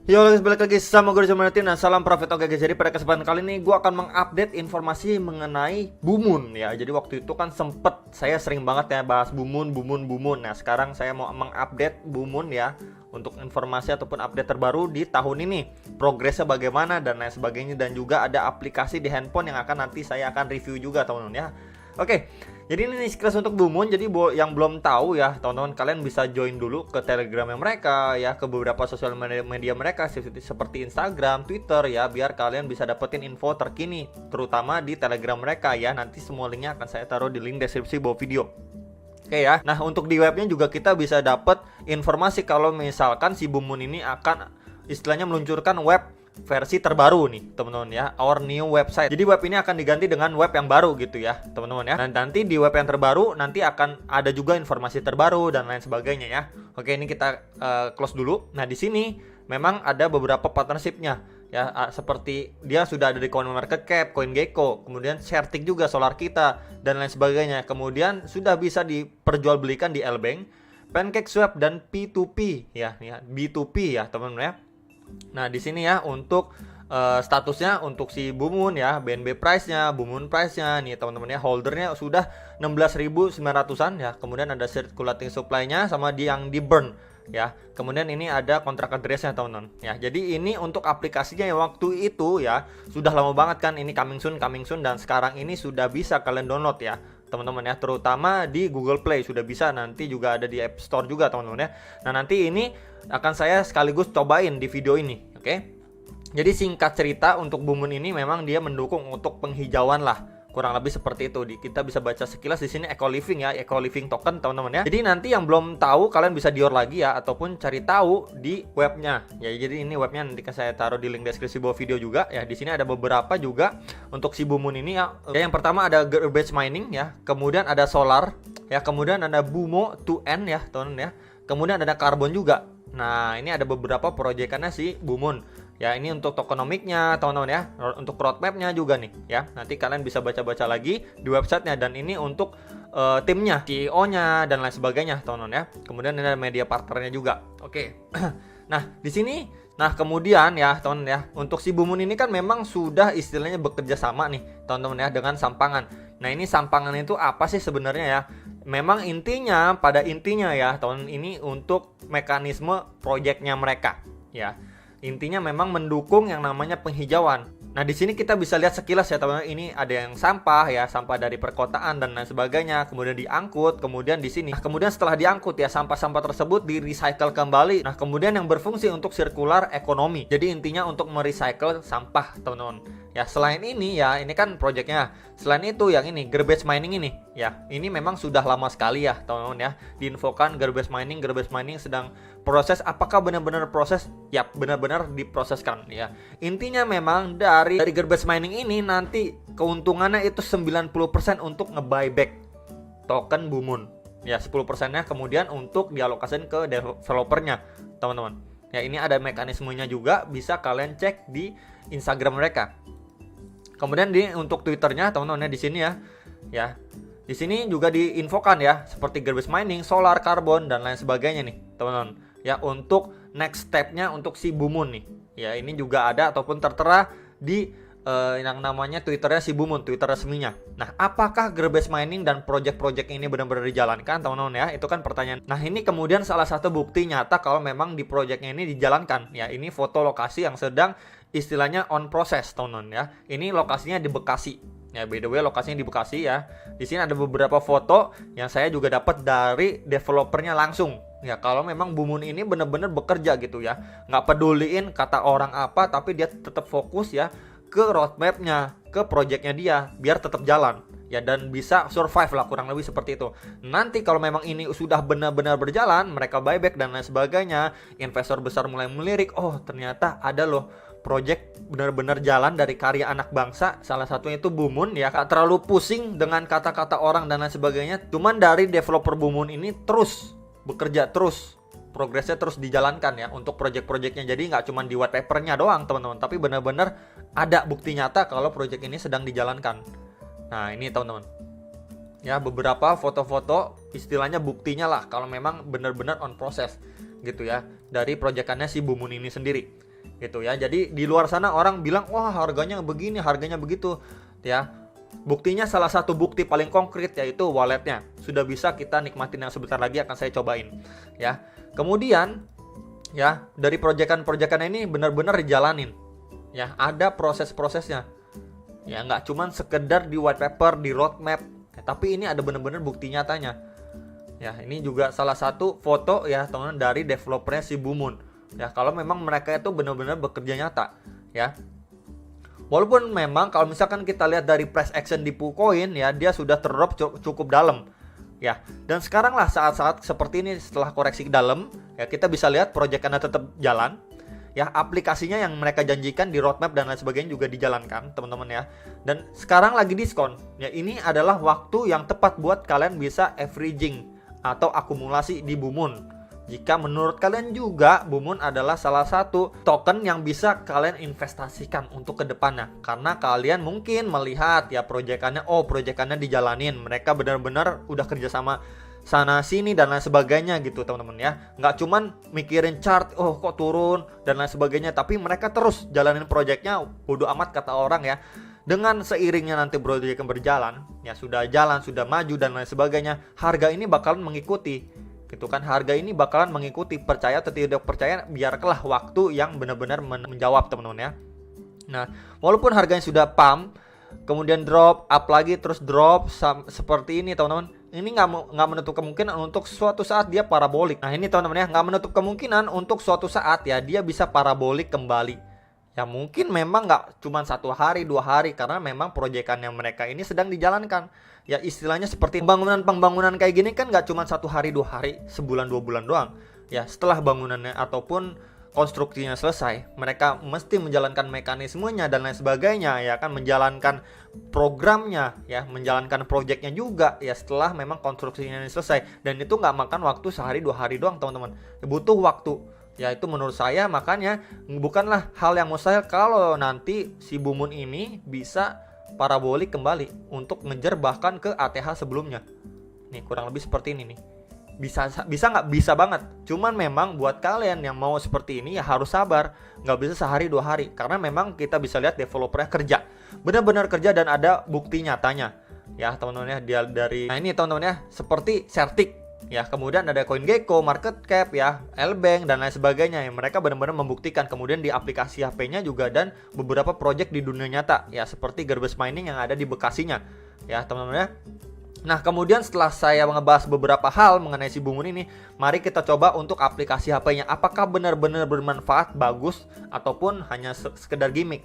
Yo guys, balik lagi sama gue Martin dan salam profit. Oke guys, jadi pada kesempatan kali ini gue akan mengupdate informasi mengenai Bumun ya. Jadi waktu itu kan sempet saya sering banget ya bahas Bumun. Nah sekarang saya mau mengupdate Bumun ya, untuk informasi ataupun update terbaru di tahun ini, progresnya bagaimana dan lain sebagainya. Dan juga ada aplikasi di handphone yang akan nanti saya akan review juga teman-teman ya. Oke, jadi ini sekilas untuk Bumun. Jadi yang belum tahu ya teman-teman, kalian bisa join dulu ke Telegramnya mereka ya, ke beberapa sosial media mereka seperti Instagram, Twitter ya, biar kalian bisa dapetin info terkini terutama di Telegram mereka ya. Nanti semua linknya akan saya taruh di link deskripsi bawah video. Oke ya. Nah, untuk di webnya juga kita bisa dapat informasi kalau misalkan si Bumun ini akan istilahnya meluncurkan web versi terbaru nih teman-teman ya, our new website. Jadi web ini akan diganti dengan web yang baru gitu ya teman-teman ya. Dan nanti di web yang terbaru nanti akan ada juga informasi terbaru dan lain sebagainya ya. Oke, ini kita close dulu. Nah, di sini memang ada beberapa partnershipnya ya, seperti dia sudah ada di CoinMarketCap, CoinGecko, kemudian Certik juga, Solar Kita dan lain sebagainya. Kemudian sudah bisa diperjualbelikan di Lbank, PancakeSwap dan P2P ya, B2P ya teman-teman ya. Nah, di sini ya untuk statusnya untuk si Bumun ya, BNB price-nya, Bumun price-nya nih teman-teman ya, holdernya sudah 16.900-an ya. Kemudian ada circulating supply-nya sama yang di burn ya. Kemudian ini ada kontrak address-nya teman-teman ya. Jadi ini untuk aplikasinya yang waktu itu ya sudah lama banget kan, ini coming soon dan sekarang ini sudah bisa kalian download ya teman-teman ya, terutama di Google Play sudah bisa, nanti juga ada di App Store juga teman-teman ya. Nah, nanti ini akan saya sekaligus cobain di video ini, oke? Jadi singkat cerita, untuk Bumun ini memang dia mendukung untuk penghijauan lah, kurang lebih seperti itu. Kita bisa baca sekilas di sini Eco Living ya, Eco Living token teman-teman ya. Jadi nanti yang belum tahu kalian bisa dior lagi ya, ataupun cari tahu di webnya ya. Jadi ini webnya nanti saya taruh di link deskripsi bawah video juga ya. Di sini ada beberapa juga untuk si Bumun ini ya. Yang pertama ada Garbage Mining ya, kemudian ada Solar ya, kemudian ada Bumo 2N ya teman-teman ya, kemudian ada Carbon juga. Nah, ini ada beberapa proyekannya si Bumun ya. Ini untuk tokenomics-nya teman-teman ya, untuk roadmap-nya juga nih ya. Nanti kalian bisa baca-baca lagi di websitenya. Dan ini untuk timnya, CEO-nya dan lain sebagainya teman-teman ya. Kemudian ada media partnernya juga. Oke. Nah, di sini kemudian ya teman-teman ya, untuk si Bumun ini kan memang sudah istilahnya bekerja sama nih teman-teman ya dengan Sampangan. Nah, ini Sampangan itu apa sih sebenarnya ya? Memang pada intinya ya teman, ini untuk mekanisme proyeknya mereka ya. Intinya memang mendukung yang namanya penghijauan. Nah, di sini kita bisa lihat sekilas ya teman-teman, ini ada yang sampah ya, sampah dari perkotaan dan lain sebagainya, kemudian diangkut, kemudian di sini. Nah, kemudian setelah diangkut ya, sampah-sampah tersebut di-recycle kembali. Nah, kemudian yang berfungsi untuk sirkular ekonomi. Jadi intinya untuk merecycle sampah, teman-teman. Ya, selain ini ya, ini kan proyeknya. Selain itu yang ini, garbage mining ini ya, ini memang sudah lama sekali ya, teman-teman ya. Diinfokan garbage mining sedang proses. Apakah benar-benar proses? Ya, benar-benar diproseskan ya. Intinya memang dari garbage mining ini nanti keuntungannya itu 90% untuk nge-buyback token Bumun. Ya, 10%-nya kemudian untuk dialokasikan ke developernya, teman-teman. Ya, ini ada mekanismenya juga, bisa kalian cek di Instagram mereka. Kemudian untuk Twitternya teman-teman ya, di sini ya. Ya. Di sini juga diinfokan ya, seperti garbage mining, solar, carbon dan lain sebagainya nih, teman-teman. Ya, untuk next step-nya untuk si Bumun nih. Ya, ini juga ada ataupun tertera di yang namanya Twitternya si Bumun, Twitter resminya. Nah, apakah garbage mining dan project-project ini benar-benar dijalankan, teman-teman ya? Itu kan pertanyaan. Nah, ini kemudian salah satu bukti nyata kalau memang di projectnya ini dijalankan. Ya, ini foto lokasi yang sedang istilahnya on process, teman-teman ya. Ini lokasinya di Bekasi. Ya, by the way lokasinya di Bekasi ya. Di sini ada beberapa foto yang saya juga dapat dari developernya langsung. Ya, kalau memang Bumun ini benar-benar bekerja gitu ya, nggak peduliin kata orang apa, tapi dia tetap fokus ya ke roadmapnya, ke projectnya dia, biar tetap jalan ya, dan bisa survive lah, kurang lebih seperti itu. Nanti kalau memang ini sudah benar-benar berjalan, mereka buyback dan lain sebagainya, investor besar mulai melirik, oh ternyata ada loh project benar-benar jalan dari karya anak bangsa, salah satunya itu Bumun ya. Gak terlalu pusing dengan kata-kata orang dan lain sebagainya, cuman dari developer Bumun ini terus bekerja, terus progresnya terus dijalankan ya untuk project-projectnya. Jadi nggak cuma di white papernya doang teman-teman, tapi benar-benar ada bukti nyata kalau project ini sedang dijalankan. Nah, ini teman-teman ya, beberapa foto-foto istilahnya buktinya lah kalau memang benar-benar on process gitu ya, dari proyekannya si Bumun ini sendiri. gitu ya. Jadi di luar sana orang bilang wah harganya begini, harganya begitu ya. Buktinya salah satu bukti paling konkret yaitu walletnya. Sudah bisa kita nikmatin yang sebentar lagi akan saya cobain ya. Kemudian ya dari proyekan-proyekan ini benar-benar dijalanin ya, ada proses-prosesnya ya, nggak cuman sekedar di white paper, di roadmap ya, tapi ini ada benar-benar bukti nyatanya ya. Ini juga salah satu foto ya teman-teman dari developernya si Bumun ya, kalau memang mereka itu benar-benar bekerja nyata ya. Walaupun memang kalau misalkan kita lihat dari price action di PooCoin ya, dia sudah terdrop cukup dalam ya. Dan sekarang lah saat-saat seperti ini setelah koreksi dalam ya, kita bisa lihat proyekannya tetap jalan ya, aplikasinya yang mereka janjikan di roadmap dan lain sebagainya juga dijalankan teman-teman ya. Dan sekarang lagi diskon ya, ini adalah waktu yang tepat buat kalian bisa averaging atau akumulasi di Bumun. Jika menurut kalian juga Bumun adalah salah satu token yang bisa kalian investasikan untuk kedepannya, karena kalian mungkin melihat ya proyekannya dijalanin, mereka benar-benar udah kerjasama sana sini dan lain sebagainya gitu teman-teman ya. Nggak cuman mikirin chart, oh kok turun dan lain sebagainya, tapi mereka terus jalanin proyeknya bodo amat kata orang ya. Dengan seiringnya nanti proyeknya berjalan ya, sudah jalan, sudah maju dan lain sebagainya, harga ini bakalan mengikuti gitu kan. Harga ini bakalan mengikuti, percaya atau tidak percaya, biarlah waktu yang benar-benar menjawab teman-teman ya. Nah walaupun harganya sudah pump, kemudian drop, up lagi, terus drop seperti ini teman-teman, ini nggak menutup kemungkinan untuk suatu saat dia parabolik. Nah ini teman-teman ya, nggak menutup kemungkinan untuk suatu saat ya dia bisa parabolik kembali. Ya mungkin memang nggak cuma 1 hari 2 hari, karena memang proyekannya mereka ini sedang dijalankan. Ya istilahnya seperti pembangunan kayak gini kan nggak cuma 1 hari 2 hari, sebulan 2 bulan doang. Ya setelah bangunannya ataupun konstruksinya selesai, mereka mesti menjalankan mekanismenya dan lain sebagainya ya kan, menjalankan programnya ya, menjalankan proyeknya juga ya setelah memang konstruksinya selesai. Dan itu nggak makan waktu sehari 2 hari doang teman-teman, butuh waktu ya. Itu menurut saya makanya bukanlah hal yang mustahil kalau nanti si Bumun ini bisa parabolik kembali untuk ngejar bahkan ke ATH sebelumnya. Nih kurang lebih seperti ini nih. Bisa nggak? Bisa banget. Cuman memang buat kalian yang mau seperti ini ya harus sabar. Nggak bisa sehari 2 hari, karena memang kita bisa lihat developernya kerja, benar-benar kerja dan ada bukti nyatanya ya teman-teman ya. Dia dari, nah ini teman-teman ya, seperti Certik ya, kemudian ada CoinGecko, Market Cap ya, Lbank dan lain sebagainya yang mereka benar-benar membuktikan. Kemudian di aplikasi HP-nya juga, dan beberapa project di dunia nyata ya, seperti Garbage Mining yang ada di Bekasinya ya teman-teman ya. Nah kemudian setelah saya ngebahas beberapa hal mengenai si Bumun ini, mari kita coba untuk aplikasi HP-nya, apakah benar-benar bermanfaat, bagus, ataupun hanya sekedar gimmick.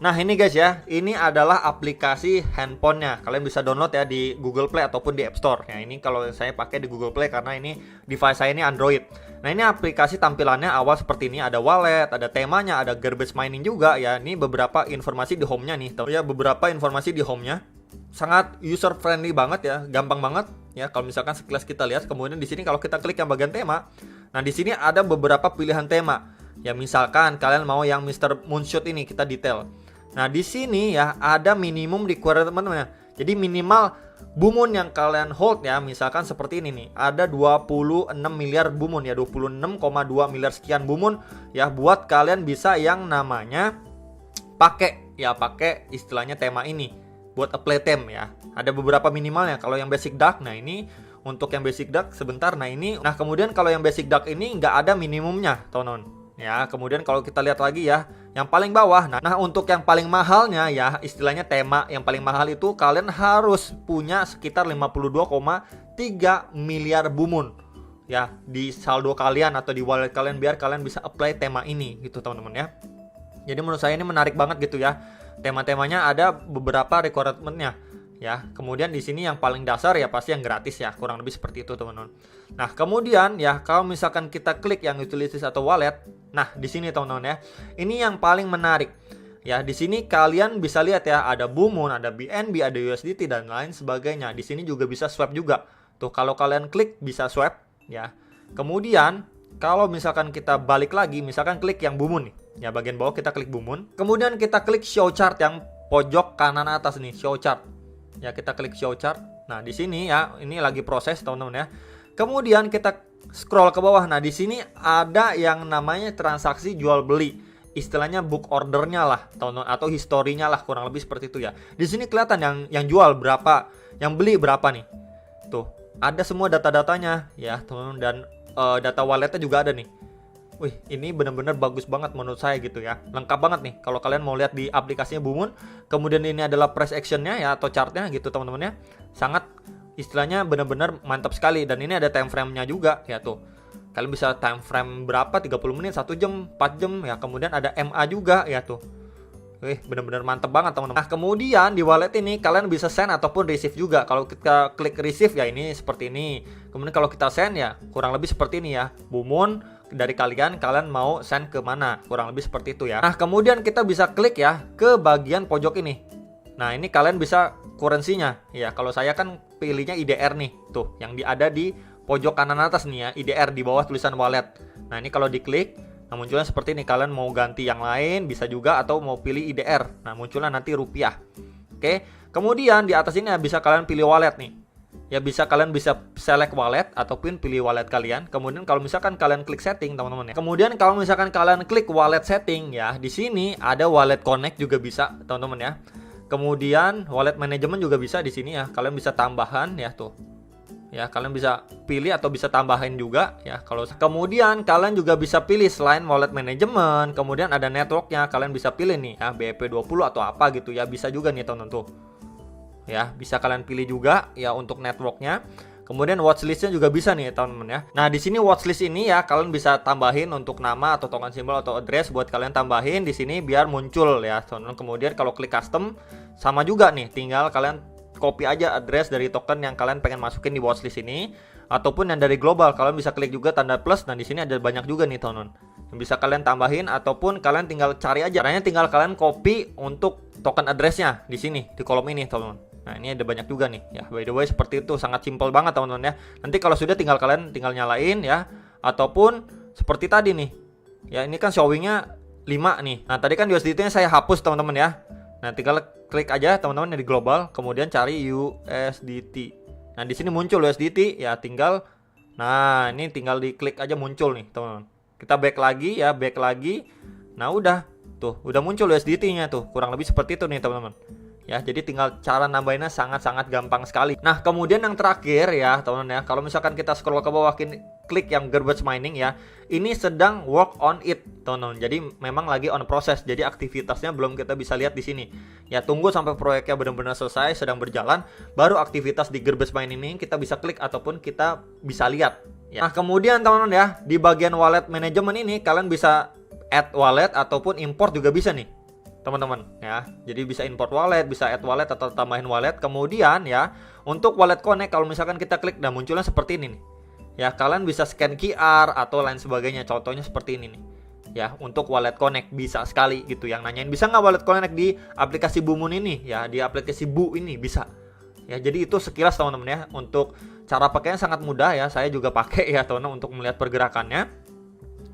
Nah ini guys ya, ini adalah aplikasi handphonenya. Kalian bisa download ya di Google Play ataupun di App Store. Nah ini kalau saya pakai di Google Play karena ini device saya ini Android. Nah ini aplikasi tampilannya awal seperti ini, ada wallet, ada temanya, ada garbage mining juga ya. Ini beberapa informasi di home-nya nih. Ya beberapa informasi di home-nya. Sangat user friendly banget ya, gampang banget ya. Kalau misalkan sekilas kita lihat, kemudian di sini kalau kita klik yang bagian tema, nah di sini ada beberapa pilihan tema. Ya misalkan kalian mau yang Mr. Moonshot ini, kita detail. Nah di sini ya ada minimum requirement teman-teman. Jadi minimal Bumun yang kalian hold ya, misalkan seperti ini nih, ada 26 miliar Bumun ya, 26,2 miliar sekian Bumun ya, buat kalian bisa yang namanya pakai istilahnya tema ini buat apply theme ya. Ada beberapa minimalnya. Kalau yang basic dark, nah ini untuk yang basic dark sebentar. Nah ini, nah kemudian kalau yang basic dark ini nggak ada minimumnya teman-teman ya. Kemudian kalau kita lihat lagi ya, yang paling bawah, nah untuk yang paling mahalnya ya, istilahnya tema yang paling mahal itu kalian harus punya sekitar 52,3 miliar Bumun ya di saldo kalian atau di wallet kalian, biar kalian bisa apply tema ini gitu teman-teman ya. Jadi menurut saya ini menarik banget gitu ya. Tema-temanya ada beberapa requirement-nya ya. Kemudian di sini yang paling dasar ya pasti yang gratis ya, kurang lebih seperti itu teman-teman. Nah kemudian ya, kalau misalkan kita klik yang utilities atau wallet, nah di sini teman-teman ya, ini yang paling menarik ya. Di sini kalian bisa lihat ya, ada Bumun, ada BNB, ada USDT dan lain sebagainya. Di sini juga bisa swap juga tuh, kalau kalian klik bisa swap ya. Kemudian kalau misalkan kita balik lagi, misalkan klik yang Bumun nih ya, bagian bawah kita klik Bumun, kemudian kita klik show chart yang pojok kanan atas nih, show chart ya, kita klik show chart. Nah di sini ya, ini lagi proses teman-teman ya. Kemudian kita scroll ke bawah. Nah di sini ada yang namanya transaksi jual beli. istilahnya book ordernya lah, atau historinya lah, kurang lebih seperti itu ya. Di sini kelihatan yang jual berapa, yang beli berapa nih. Tuh, ada semua data-datanya ya, teman-teman, dan data walletnya juga ada nih. Wih, ini benar-benar bagus banget menurut saya gitu ya. Lengkap banget nih kalau kalian mau lihat di aplikasinya Bumun. Kemudian ini adalah price actionnya ya, atau chartnya gitu teman-teman ya. Sangat istilahnya benar-benar mantap sekali. Dan ini ada time frame-nya juga ya tuh. Kalian bisa time frame berapa, 30 menit, 1 jam, 4 jam ya. Kemudian ada MA juga ya tuh. Wih, benar-benar mantap banget teman-teman. Nah, kemudian di wallet ini kalian bisa send ataupun receive juga. Kalau kita klik receive ya ini seperti ini. Kemudian kalau kita send ya kurang lebih seperti ini ya. Bumun dari kalian mau send ke mana, kurang lebih seperti itu ya. Nah, kemudian kita bisa klik ya ke bagian pojok ini. Nah, ini kalian bisa currency-nya ya. Kalau saya kan pilihnya IDR nih, tuh yang ada di pojok kanan atas nih ya, IDR di bawah tulisan wallet. Nah, ini kalau diklik, nah munculnya seperti ini. Kalian mau ganti yang lain bisa juga, atau mau pilih IDR. Nah, munculnya nanti rupiah. Oke. Kemudian di atas ini bisa kalian pilih wallet nih. Ya, kalian bisa select wallet ataupun pilih wallet kalian. Kemudian kalau misalkan kalian klik setting teman-teman ya. Kemudian kalau misalkan kalian klik wallet setting ya, di sini ada wallet connect juga bisa teman-teman ya. Kemudian wallet management juga bisa di sini ya. Kalian bisa tambahan ya tuh. Ya, kalian bisa pilih atau bisa tambahin juga ya. Kemudian kalian juga bisa pilih selain wallet management, kemudian ada networknya. Kalian bisa pilih nih ya, BEP20 atau apa gitu ya. Bisa juga nih teman-teman tuh. Ya, bisa kalian pilih juga ya untuk networknya. Kemudian watchlistnya juga bisa nih teman-teman ya. Nah, di sini watchlist ini ya kalian bisa tambahin untuk nama atau token simbol atau address buat kalian tambahin di sini biar muncul ya teman-teman. Kemudian kalau klik custom sama juga nih, tinggal kalian copy aja address dari token yang kalian pengen masukin di watchlist ini, ataupun yang dari global kalian bisa klik juga tanda plus. Dan di sini ada banyak juga nih teman-teman yang bisa kalian tambahin, ataupun kalian tinggal cari aja. Caranya tinggal kalian copy untuk token addressnya di sini di kolom ini teman-teman. Nah, ini ada banyak juga nih ya. By the way seperti itu, sangat simple banget teman-teman ya. Nanti kalau sudah kalian tinggal nyalain ya, ataupun seperti tadi nih. Ya, ini kan showingnya 5 nih. Nah, tadi kan USDT-nya saya hapus teman-teman ya. Nah, tinggal klik aja teman-teman di global, kemudian cari USDT. Nah, di sini muncul USDT ya, tinggal ini tinggal diklik aja muncul nih teman-teman. Kita back lagi ya, back lagi. Nah, udah udah muncul USDT-nya tuh. Kurang lebih seperti itu nih teman-teman. Ya, jadi tinggal cara nambahinnya sangat-sangat gampang sekali. Nah, kemudian yang terakhir ya teman-teman ya, kalau misalkan kita scroll ke bawah klik yang garbage mining ya, ini sedang work on it teman-teman. Jadi memang lagi on proses. Jadi aktivitasnya belum kita bisa lihat di sini. Ya, tunggu sampai proyeknya benar-benar selesai, sedang berjalan, baru aktivitas di garbage mining ini kita bisa klik ataupun kita bisa lihat. Ya. Nah, kemudian teman-teman ya, di bagian wallet management ini kalian bisa add wallet ataupun import juga bisa nih teman-teman ya. Jadi bisa import wallet, bisa add wallet atau tambahin wallet. Kemudian ya, untuk wallet connect kalau misalkan kita klik dan munculnya seperti ini nih. Ya, kalian bisa scan QR atau lain sebagainya. Contohnya seperti ini nih. Ya, untuk wallet connect bisa sekali gitu. Yang nanyain bisa nggak wallet connect di aplikasi Bumun ini ya, di aplikasi Bu ini bisa. Ya, jadi itu sekilas teman-teman ya. Untuk cara pakainya sangat mudah ya. Saya juga pakai ya teman-teman untuk melihat pergerakannya.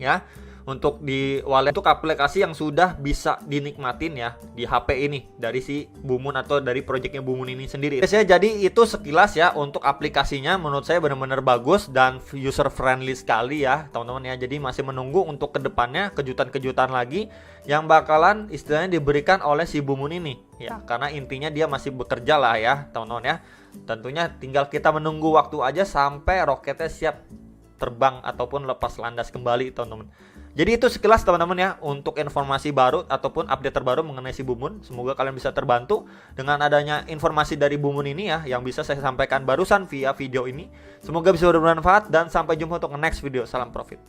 Ya. Untuk di wallet, untuk aplikasi yang sudah bisa dinikmatin ya di HP ini dari si Bumun atau dari projectnya Bumun ini sendiri. Jadi itu sekilas ya untuk aplikasinya, menurut saya benar-benar bagus dan user friendly sekali ya teman-teman ya. Jadi masih menunggu untuk kedepannya kejutan-kejutan lagi yang bakalan istilahnya diberikan oleh si Bumun ini ya, karena intinya dia masih bekerja lah ya teman-teman ya. Tentunya tinggal kita menunggu waktu aja sampai roketnya siap terbang ataupun lepas landas kembali teman-teman. Jadi itu sekilas teman-teman ya untuk informasi baru ataupun update terbaru mengenai si Bumun. Semoga kalian bisa terbantu dengan adanya informasi dari Bumun ini ya, yang bisa saya sampaikan barusan via video ini. Semoga bisa bermanfaat dan sampai jumpa untuk next video. Salam profit.